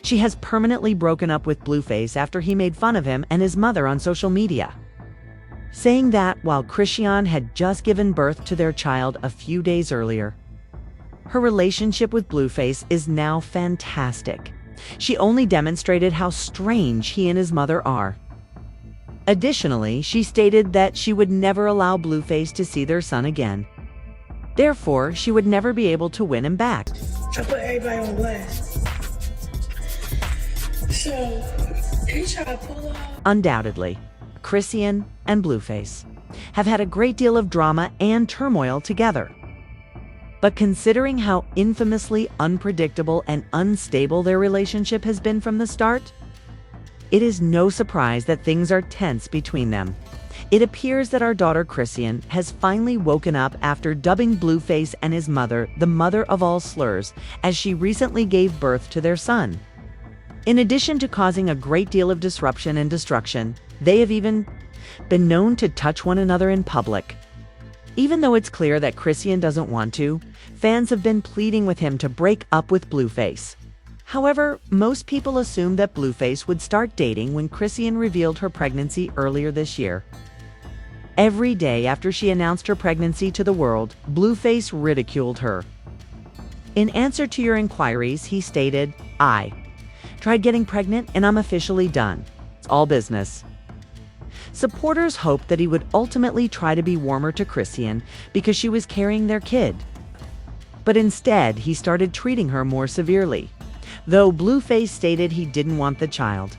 She has permanently broken up with Blueface after he made fun of him and his mother on social media, saying that while Chrisean had just given birth to their child a few days earlier. Her relationship with Blueface is now fantastic. She only demonstrated how strange he and his mother are. Additionally, she stated that she would never allow Blueface to see their son again. Therefore, she would never be able to win him back. I put everybody on blast. So, he tried to pull off. Undoubtedly, Chrisean and Blueface have had a great deal of drama and turmoil together. But considering how infamously unpredictable and unstable their relationship has been from the start, it is no surprise that things are tense between them. It appears that our daughter Chrisean has finally woken up after dubbing Blueface and his mother the mother of all slurs, as she recently gave birth to their son. In addition to causing a great deal of disruption and destruction, they have even been known to touch one another in public. Even though it's clear that Chrisean doesn't want to, fans have been pleading with him to break up with Blueface. However, most people assumed that Blueface would start dating when Chrisean revealed her pregnancy earlier this year. Every day after she announced her pregnancy to the world, Blueface ridiculed her. In answer to your inquiries, he stated, "I tried getting pregnant and I'm officially done. It's all business." Supporters hoped that he would ultimately try to be warmer to Chrisean because she was carrying their kid. But instead, he started treating her more severely, though Blueface stated he didn't want the child.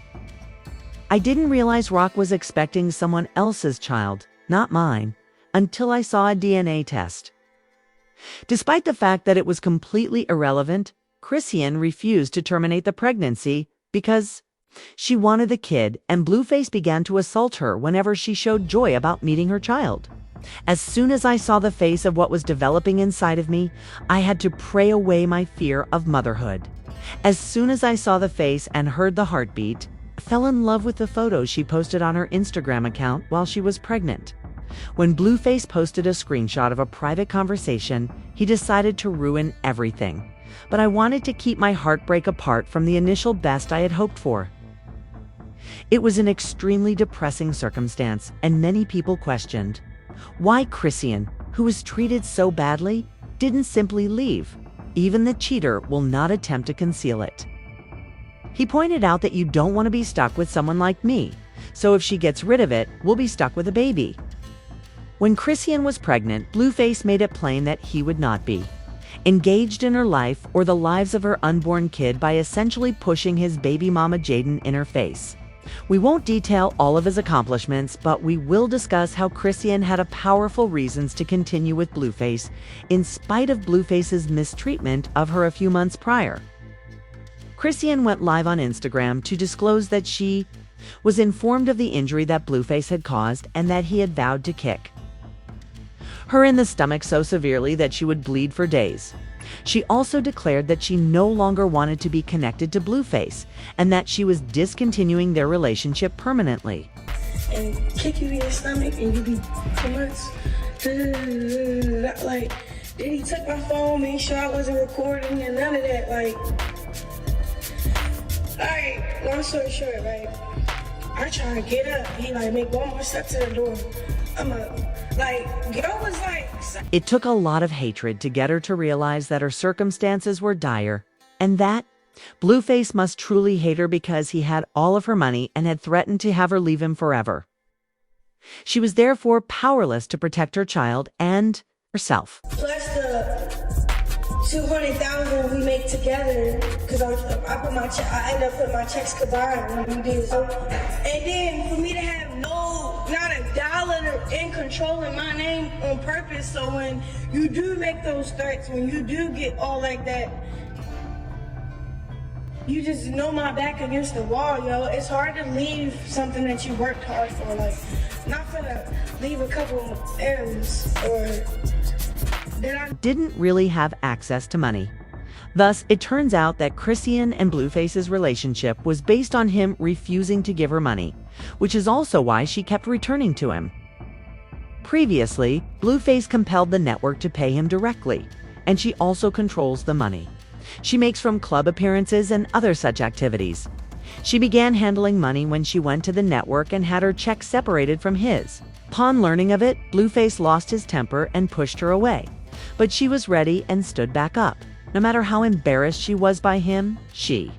"I didn't realize Rock was expecting someone else's child, not mine, until I saw a DNA test." Despite the fact that it was completely irrelevant, Chrisean refused to terminate the pregnancy because she wanted the kid, and Blueface began to assault her whenever she showed joy about meeting her child. "As soon as I saw the face of what was developing inside of me, I had to pray away my fear of motherhood. As soon as I saw the face and heard the heartbeat, I fell in love with the photos she posted on her Instagram account while she was pregnant. When Blueface posted a screenshot of a private conversation, he decided to ruin everything. But I wanted to keep my heartbreak apart from the initial best I had hoped for." It was an extremely depressing circumstance, and many people questioned why Chrisean, who was treated so badly, didn't simply leave. Even the cheater will not attempt to conceal it. He pointed out that you don't want to be stuck with someone like me, so if she gets rid of it, we'll be stuck with a baby. When Chrisean was pregnant, Blueface made it plain that he would not be engaged in her life or the lives of her unborn kid by essentially pushing his baby mama Jaden in her face. We won't detail all of his accomplishments, but we will discuss how Chrisean had a powerful reasons to continue with Blueface, in spite of Blueface's mistreatment of her a few months prior. Chrisean went live on Instagram to disclose that she was informed of the injury that Blueface had caused and that he had vowed to kick her in the stomach so severely that she would bleed for days. She also declared that she no longer wanted to be connected to Blueface and that she was discontinuing their relationship permanently. And kick you in your stomach and you be 2 months. Like, then he took my phone, made sure I wasn't recording and none of that. Like, alright, long story short, like, I try to get up. He like make one more step to the door. I'm up. Like, girl was like... It took a lot of hatred to get her to realize that her circumstances were dire, and that Blueface must truly hate her because he had all of her money and had threatened to have her leave him forever. She was therefore powerless to protect her child and herself. Plus the $200,000 we make together, because I end up putting my checks combined when we did. And then for me to have not a dollar in control in my name on purpose, so when you do make those threats, when you do get all like that, you just know my back against the wall, yo. It's hard to leave something that you worked hard for, like, not gonna leave a couple M's or that I didn't really have access to money. Thus, it turns out that Chrisean and Blueface's relationship was based on him refusing to give her money, which is also why she kept returning to him. Previously, Blueface compelled the network to pay him directly, and she also controls the money. she makes from club appearances and other such activities. She began handling money when she went to the network and had her check separated from his. Upon learning of it, Blueface lost his temper and pushed her away. But she was ready and stood back up. No matter how embarrassed she was by him, she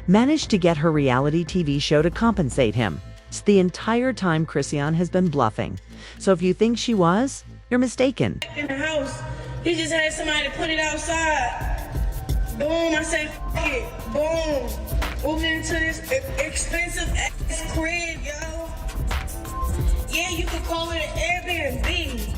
managed to get her reality TV show to compensate him. The entire time Chrisean has been bluffing. So if you think she was, you're mistaken. In the house, he just had somebody to put it outside. Boom, I said, F it. Boom. Moved into this expensive ass crib, yo. Yeah, you could call it an Airbnb.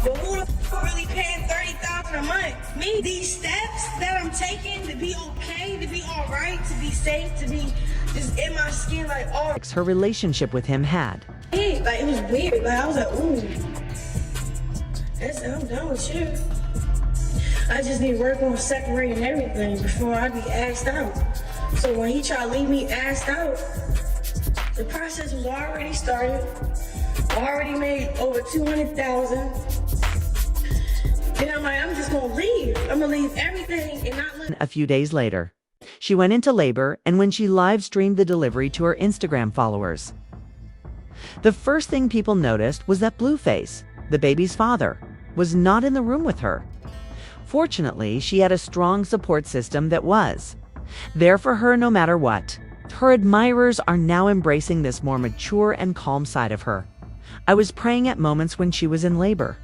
But who the f really paying $30,000 a month? Me? These steps that I'm taking to be okay, to be all right, to be safe, to be just in my skin, like, all. Her relationship with him had. Like, it was weird. Like, I was like, ooh. I'm done with you. I just need to work on separating everything before I be asked out. So when he tried to leave me asked out, the process was already started. I already made over $200,000. And I'm like, I'm just gonna leave. I'm gonna leave everything and not let. A few days later, she went into labor, and when she live streamed the delivery to her Instagram followers, the first thing people noticed was that Blueface, the baby's father, was not in the room with her. Fortunately, she had a strong support system that was there for her no matter what. Her admirers are now embracing this more mature and calm side of her. I was praying at moments when she was in labor,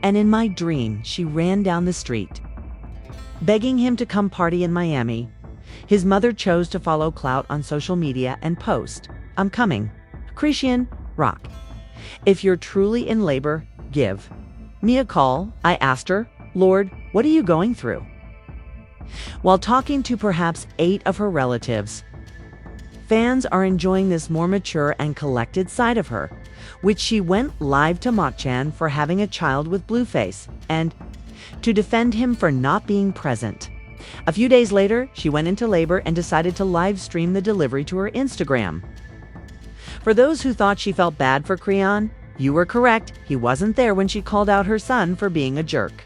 and in my dream, she ran down the street, begging him to come party in Miami. His mother chose to follow clout on social media and post, "I'm coming. Chrisean Rock. If you're truly in labor, give me a call." I asked her, "Lord, what are you going through?" While talking to perhaps 8 of her relatives, fans are enjoying this more mature and collected side of her, which she went live to Mach-chan for having a child with Blueface and to defend him for not being present. A few days later, she went into labor and decided to live stream the delivery to her Instagram. For those who thought she felt bad for Chrisean, you were correct. He wasn't there when she called out her son for being a jerk.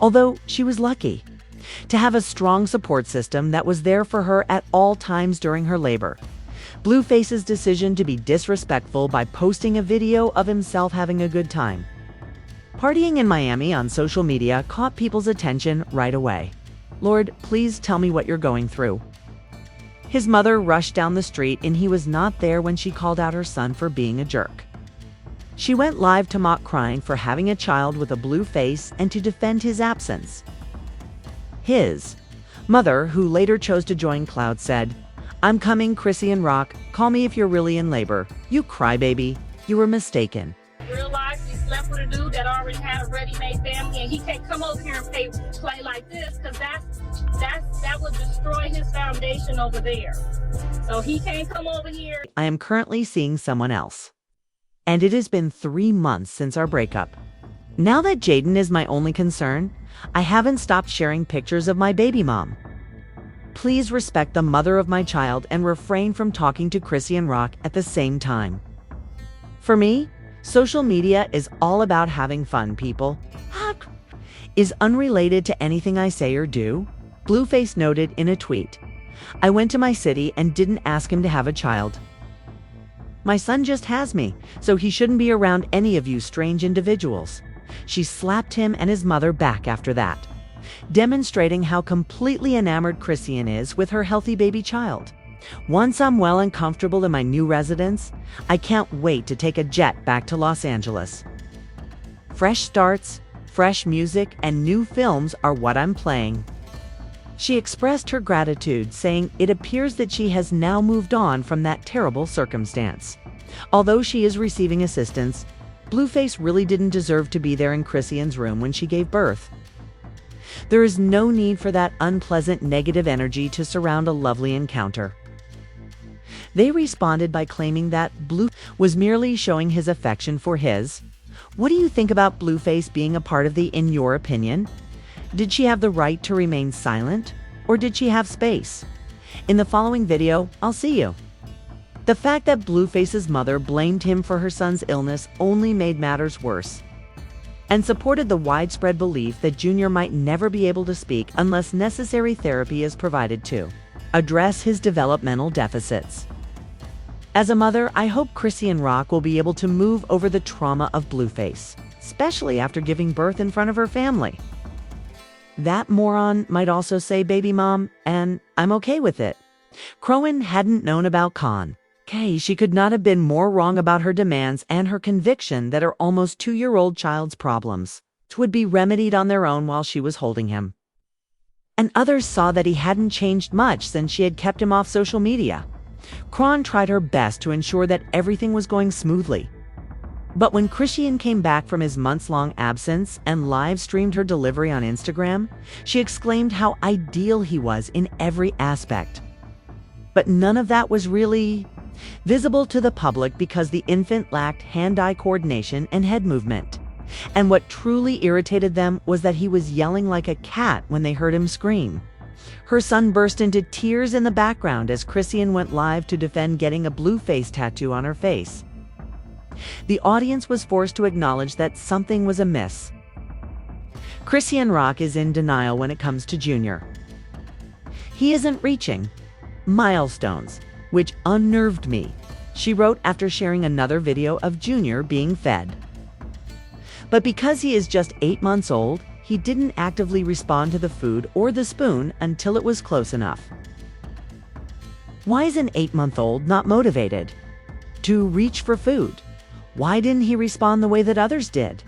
Although she was lucky to have a strong support system that was there for her at all times during her labor. Blueface's decision to be disrespectful by posting a video of himself having a good time partying in Miami on social media caught people's attention right away. "Lord, please tell me what you're going through." His mother rushed down the street, and he was not there when she called out her son for being a jerk. She went live to mock crying for having a child with a blue face and to defend his absence. His mother, who later chose to join Cloud, said, "I'm coming, Chrisean Rock. Call me if you're really in labor. You crybaby. You were mistaken." Realized we slept with a dude that already had a ready-made family, and he can't come over here and play like this, because that would destroy his foundation over there. So he can't come over here. I am currently seeing someone else, and it has been 3 months since our breakup. Now that Jaden is my only concern, I haven't stopped sharing pictures of my baby mom. Please respect the mother of my child and refrain from talking to Chrisean Rock at the same time. For me, social media is all about having fun, people. Is unrelated to anything I say or do. Blueface noted in a tweet, "I went to my city and didn't ask him to have a child. My son just has me, so he shouldn't be around any of you strange individuals." She slapped him and his mother back after that, demonstrating how completely enamored Chrisean is with her healthy baby child. Once I'm well and comfortable in my new residence, I can't wait to take a jet back to Los Angeles. Fresh starts, fresh music, and new films are what I'm playing. She expressed her gratitude, saying it appears that she has now moved on from that terrible circumstance. Although she is receiving assistance, Blueface really didn't deserve to be there in Chrisean's room when she gave birth. There is no need for that unpleasant negative energy to surround a lovely encounter. They responded by claiming that Blue was merely showing his affection for his. What do you think about Blueface being a part of the In Your Opinion? Did she have the right to remain silent, or did she have space? In the following video, I'll see you. The fact that Blueface's mother blamed him for her son's illness only made matters worse. and supported the widespread belief that Junior might never be able to speak unless necessary therapy is provided to address his developmental deficits. As a mother, I hope Chrisean Rock will be able to move over the trauma of Blueface, especially after giving birth in front of her family. That moron might also say baby mom, and I'm okay with it. Chrisean hadn't known about Khan. She could not have been more wrong about her demands and her conviction that her almost 2-year-old child's problems would be remedied on their own while she was holding him. And others saw that he hadn't changed much since she had kept him off social media. Chrisean tried her best to ensure that everything was going smoothly. But when Chrisean came back from his months-long absence and live-streamed her delivery on Instagram, she exclaimed how ideal he was in every aspect. But none of that was really visible to the public because the infant lacked hand-eye coordination and head movement. And what truly irritated them was that he was yelling like a cat when they heard him scream. Her son burst into tears in the background as Chrisean went live to defend getting a Blueface tattoo on her face. The audience was forced to acknowledge that something was amiss. Chrisean Rock is in denial when it comes to Junior. He isn't reaching milestones, which unnerved me, she wrote after sharing another video of Junior being fed. But because he is just 8 months old, he didn't actively respond to the food or the spoon until it was close enough. Why is an 8-month-old not motivated to reach for food? Why didn't he respond the way that others did?